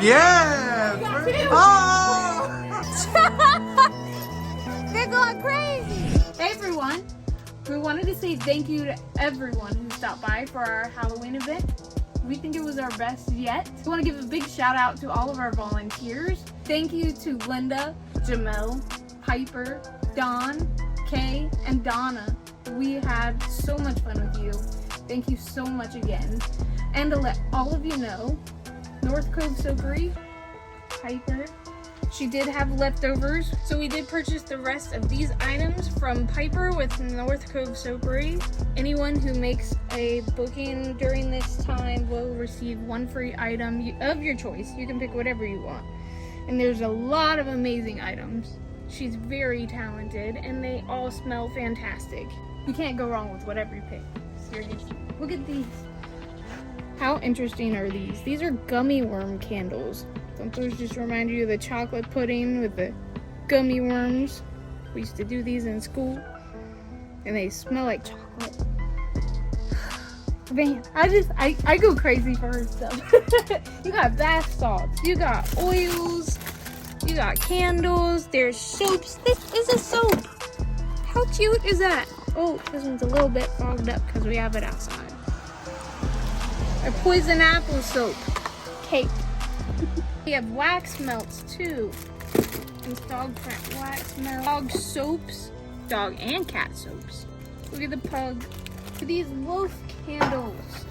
Yeah! Oh! They're going crazy! Hey everyone! We wanted to say thank you to everyone who stopped by for our Halloween event. We think it was our best yet. We want to give a big shout out to all of our volunteers. Thank you to Linda, Jamel, Piper, Dawn, Kay, and Donna. We had so much fun with you. Thank you so much again. And to let all of you know, North Cove Soapery, Piper, she did have leftovers, so we did purchase the rest of these items from Piper with North Cove Soapery. Anyone who makes a booking during this time will receive one free item of your choice. You can pick whatever you want. And there's a lot of amazing items. She's very talented and they all smell fantastic. You can't go wrong with whatever you pick. Seriously. Look at these. How interesting are these? These are gummy worm candles. Don't those just remind you of the chocolate pudding with the gummy worms? We used to do these in school and they smell like chocolate. Man, I go crazy for her stuff. You got bath salts, you got oils, you got candles, there's soaps. This is a soap. How cute is that? Oh, this one's a little bit fogged up because we have it outside. A poison apple soap. Cake. We have wax melts too. These dog wax melts. Dog soaps. Dog and cat soaps. Look at the pug. Look at these loaf candles.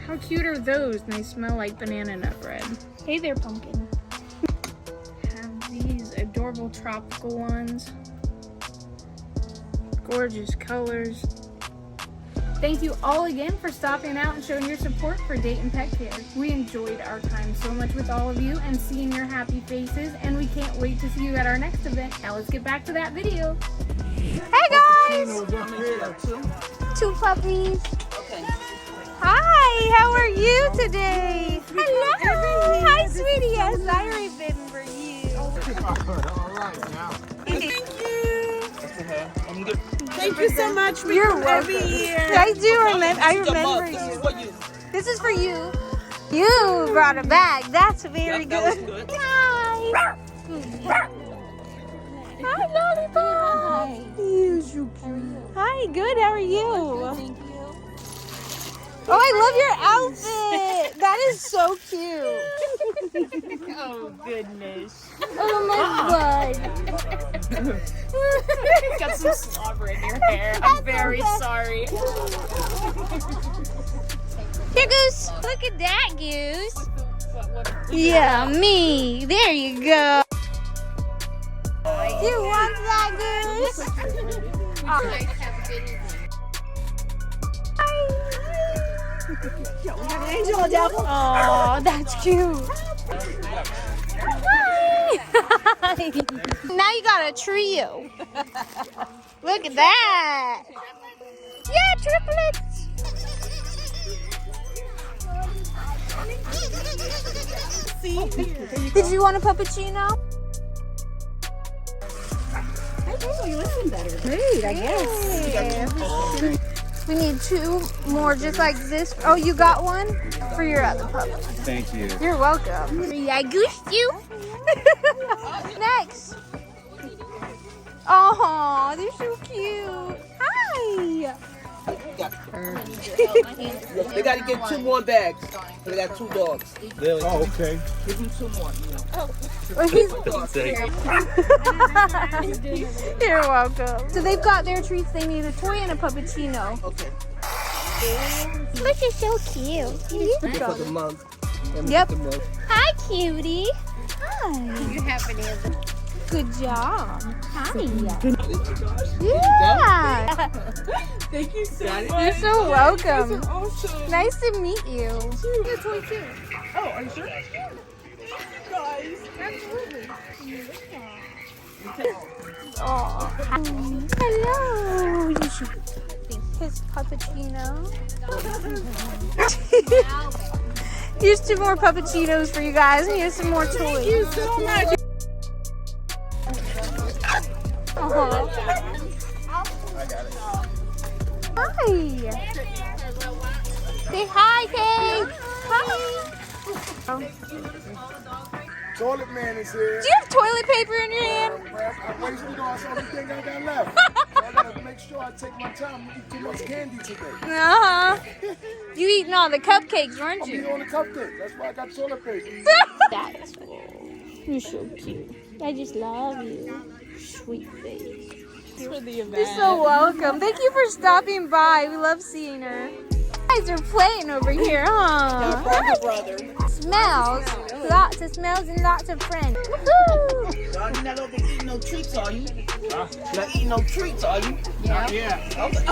How cute are those? And they smell like banana nut bread. Hey there, pumpkin. Have these adorable tropical ones. Gorgeous colors. Thank you all again for stopping out and showing your support for Dayton Pet Care. We enjoyed our time so much with all of you and seeing your happy faces, and we can't wait to see you at our next event. Now let's get back to that video. Hey guys! 2 puppies. Okay. Hi, how are you today? Hello! Hi sweetie, yes, I remember you. All right, now. Thank you. Thank you so much for You're welcome. every year. I do remember. I remember This is you. for you. This is for you. You brought a bag. That's very That was good. good. Hi. Hi, Lollipop. You're so cute. Hi, good. How are you? Thank you. Oh, I love your outfit. That is so cute. Oh, goodness. Oh my god. Got some slobber in your hair. I'm very sorry. Here, Goose. Look at that, Goose. Yeah, me. There you go. You want that, Goose? Oh, that's cute. Hi. Now you got a trio. Look at that. Yeah, triplets. Did you want a puppuccino? I think you listen better. Great, I guess. We need 2 more just like this. Oh, you got one for your other pup. Thank you. You're welcome. I goosed you. Next. Oh, they're so cute. Hi. They got to get 2 more bags. They got 2 dogs. Really? Oh, okay. Give them 2 more. Well, you're welcome. So they've got their treats. They need a toy and a puppuccino. Okay. Look, you're so cute. For the mug. Yep. The mug. Hi, cutie. Hi. You have any of them? Good job. Hi. Yeah. Yeah. Thank you so much. You're so welcome. These are awesome. Nice to meet you. Your toy too. Oh, are you sure? Guys. Absolutely. Oh, hello. You should his puppuccino. Here's 2 more puppuccinos for you guys, and here's some more toys. Thank you so much. Uh-huh. Hi. Say hi, Kay. Hi. Toilet man is here. Do you have toilet paper in your hand? I wasted all everything I got left. So I gotta make sure I take my time to eat too much candy today. Uh-huh. You eating all the cupcakes, weren't I'm you? eating on the cupcake. That's why I got toilet paper. That's you're so cute. I just love you. Sweet face. For the event. You're so welcome. Thank you for stopping by. We love seeing her. You guys are playing over here, huh? Brother. Smells. Lots of smells and lots of friends. Woohoo! Y'all not over eating no treats, are you? Huh? You're not eating no treats, are you? Yeah.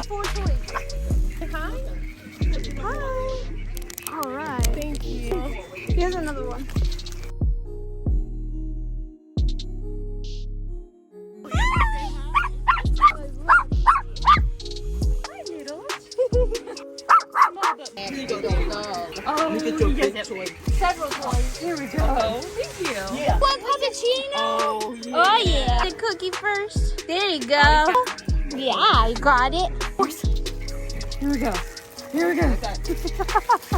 4 toys. Hi. Hi. All right. Thank you. Here's another one. Hi, Noodles. Oh, look at your big toy. Several toys. Here we go. Oh, thank you. Yeah. One cappuccino. Oh, yeah. Oh yeah. The cookie first. There you go. Yeah, I got it. Here we go. Here we go.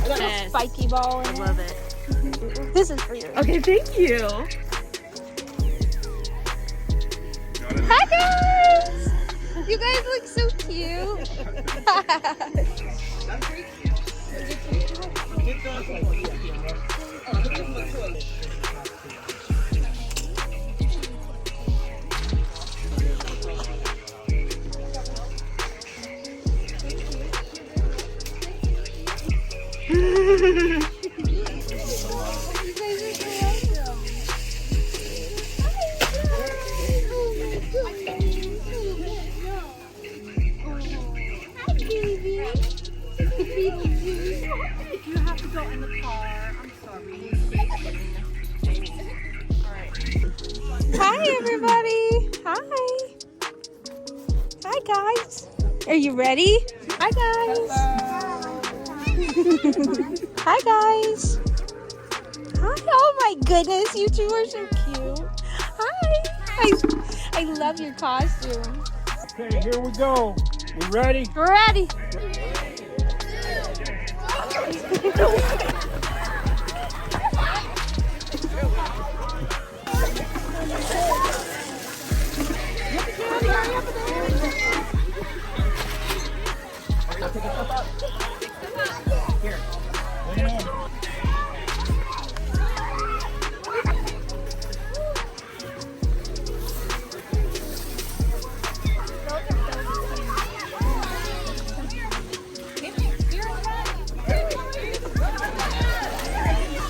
Yes. Spiky ball. I love it. This is for you. Okay, thank you. Hi guys. You guys look so cute. You have to go in the car. I'm sorry. Hi everybody. Hi. Hi guys. Are you ready? Hi guys. Hi guys. Hi. Oh my goodness, you two are so cute. Hi. I love your costume. Okay, here we go. We ready? We're ready.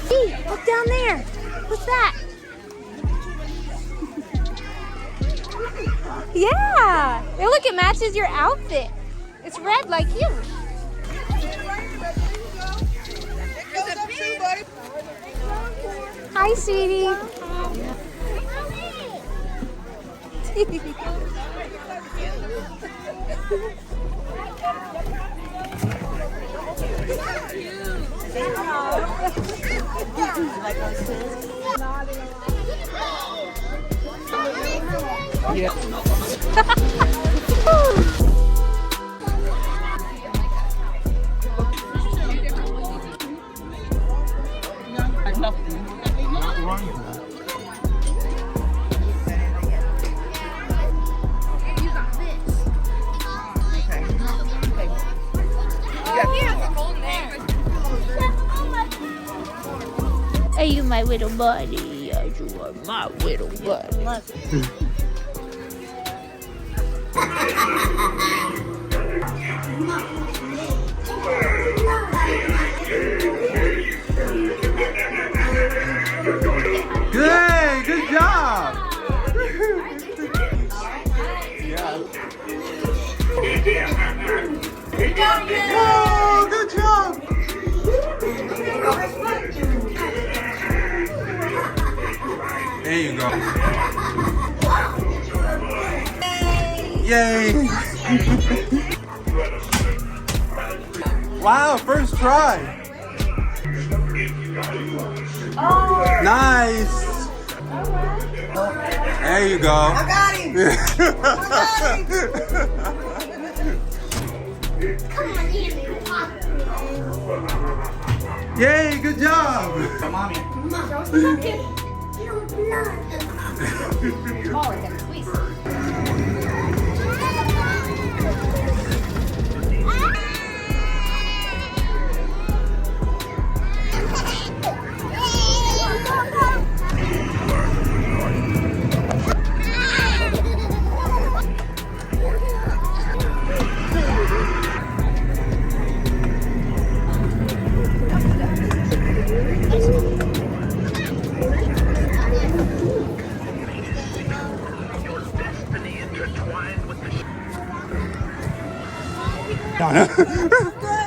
Hey, look down there. What's that? Yeah. Hey, look, it matches your outfit. It's red like you. Hi, sweetie. Are you my little buddy? Yes, you are my little buddy. Good, good job. Oh, good job. There you go. Yay! Wow, first try. Nice. There you go. I got him. Come on, Yay, good job. Mommy. Smaller than squeeze. No, no.